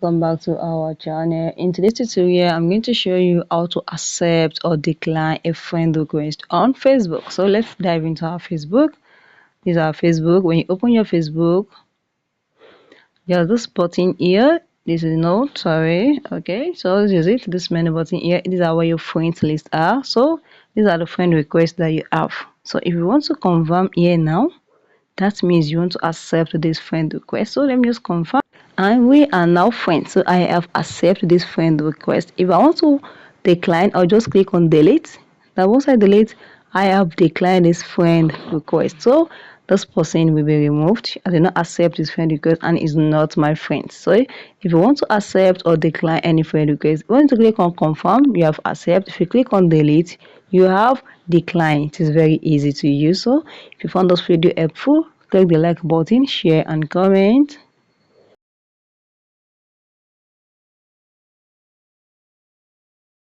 Welcome back to our channel. In today's tutorial, I'm going to show you how to accept or decline a friend request on Facebook. So let's dive into our Facebook. This is our Facebook. When you open your Facebook, there's this button here. This is no, sorry. Okay, so this is it. This menu button here. These are where your friends list are. So these are the friend requests that you have. So if you want to confirm here now, that means you want to accept this friend request. So let me just confirm, and we are now friends. So I have accepted this friend request. If I want to decline, I'll just click on delete. Now once I delete, I have declined this friend request. So this person will be removed. I did not accept this friend request and is not my friend. So if you want to accept or decline any friend request, you want to click on confirm, you have accept. If you click on delete, you have decline. It is very easy to use. So if you found this video helpful, click the like button, share and comment.